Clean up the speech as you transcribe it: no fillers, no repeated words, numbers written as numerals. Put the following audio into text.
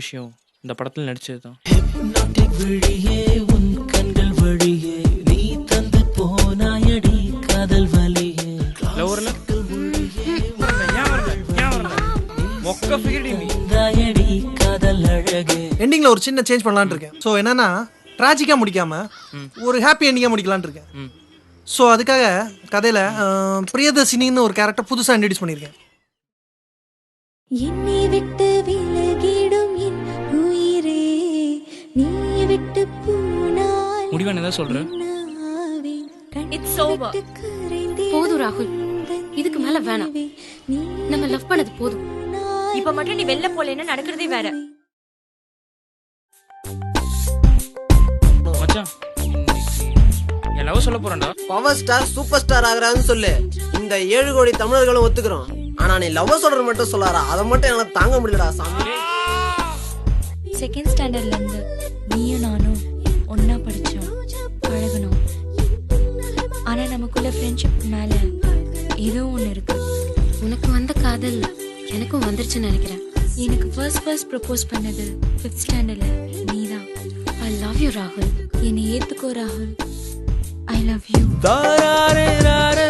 விஷயம் இந்த படத்தில் நடிச்சது தான். விழியே உன் கண்கள் வழியே நீ தந்து போனாயடி காதல் வலியே. லவர்ல மொக்க ஃபிகர் நீ தாயடி காதல் அழகே. எண்டிங்ல ஒரு சின்ன சேஞ்ச் பண்ணலான்னு இருக்கேன். ஸோ என்னன்னா ட்ராஜிக்கா முடிக்காம ஒரு ஹாப்பி எண்டிங்கா முடிக்கலான்னு இருக்கேன். ஸோ அதுக்காக கதையில பிரியதர்ஷினின்னு ஒரு கேரக்டர் புதுசாக இன்ட்ரடியூஸ் பண்ணியிருக்கேன். என்னை விட்டு விலகிடும் என் உயிரே நீ விட்டு போனாய். முடிவான ஏதாவது சொல்றேன். It's over. போதும் ராகுல், இதுக்கு மேல வேணாம். நம்ம லவ் பண்ணது போதும். இப்ப மட்டும் நீ வெளில போலேன்னா நடக்கிறதே வேற. மச்சான் என் லவ் சொல்ல போறேன்டா. பவர் ஸ்டார் சூப்பர் ஸ்டார் ஆகுறான்னு சொல்லு, இந்த 7 கோடி தமிழர்களும் ஒத்துக்கிறோம். ஆனா நீ லவ் சொல்ற மட்டும் சொல்லாரா, அதை மட்டும் எனக்கு தாங்க முடியலடா சாமி. செகண்ட் ஸ்டாண்டர்ட்ல இருந்து நீயும் நானும் ஒன்னா படிச்சோம், பழகணும். ஆனா நமக்குள்ள ஃப்ரெண்ட்ஷிப் மேல ஏதோ ஒண்ணு இருக்கு. உனக்கு வந்த காதல் எனக்கும் வந்துருச்சுன்னு நினைக்கிறேன். எனக்கு ஃபர்ஸ்ட் ப்ரப்போஸ் பண்ணது 5th ஸ்டாண்டர்ட்ல நீதான். ஐ லவ் யூ ராகுல். என்னை ஏத்துக்கோ ராகுல். I love you. தாராரே ராரே